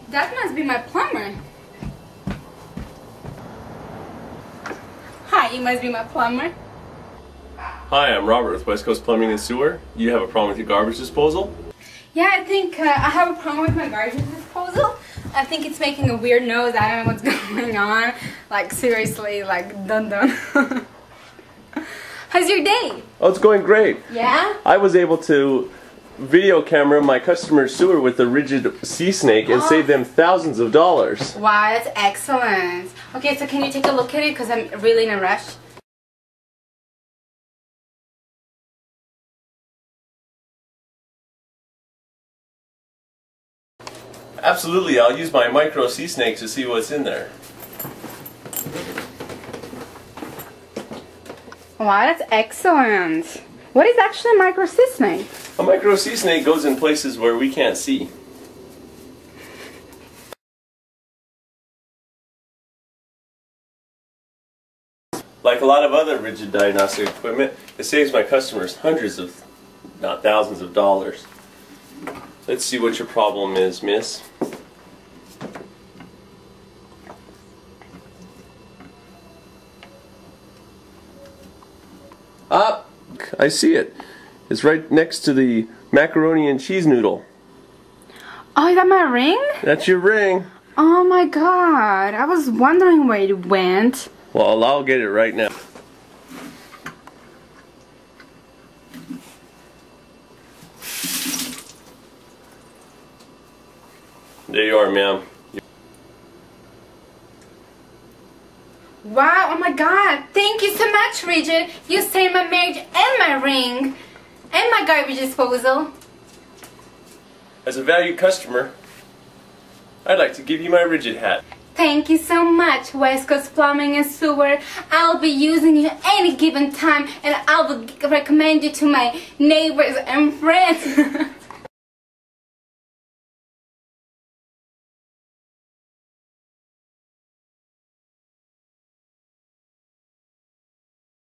That must be my plumber. Hi, you must be my plumber. Hi, I'm Robert with West Coast Plumbing and Sewer. You have a problem with your garbage disposal? Yeah, I think I have a problem with my garbage disposal. I think it's making a weird noise. I don't know what's going on. Like, seriously, like, dun. How's your day? Oh, it's going great. Yeah? I was able to video camera my customer's sewer with the rigid sea snake and save them thousands of dollars. Wow, that's excellent. Okay, so can you take a look at it? Because I'm really in a rush. Absolutely, I'll use my micro sea snake to see what's in there. Wow, that's excellent. What is actually a micro sea snake? A micro sea snake goes in places where we can't see. Like a lot of other rigid diagnostic equipment, it saves my customers hundreds of, not thousands of dollars. Let's see what your problem is, miss. Ah, I see it. It's right next to the macaroni and cheese noodle. Oh, is that my ring? That's your ring. Oh my god, I was wondering where it went. Well, I'll get it right now. There you are, ma'am. Wow, oh my god, thank you so much, Rigid. You saved my marriage and my ring. And my garbage disposal. As a valued customer, I'd like to give you my rigid hat. Thank you so much, West Coast Plumbing and Sewer. I'll be using you any given time and I will recommend you to my neighbors and friends.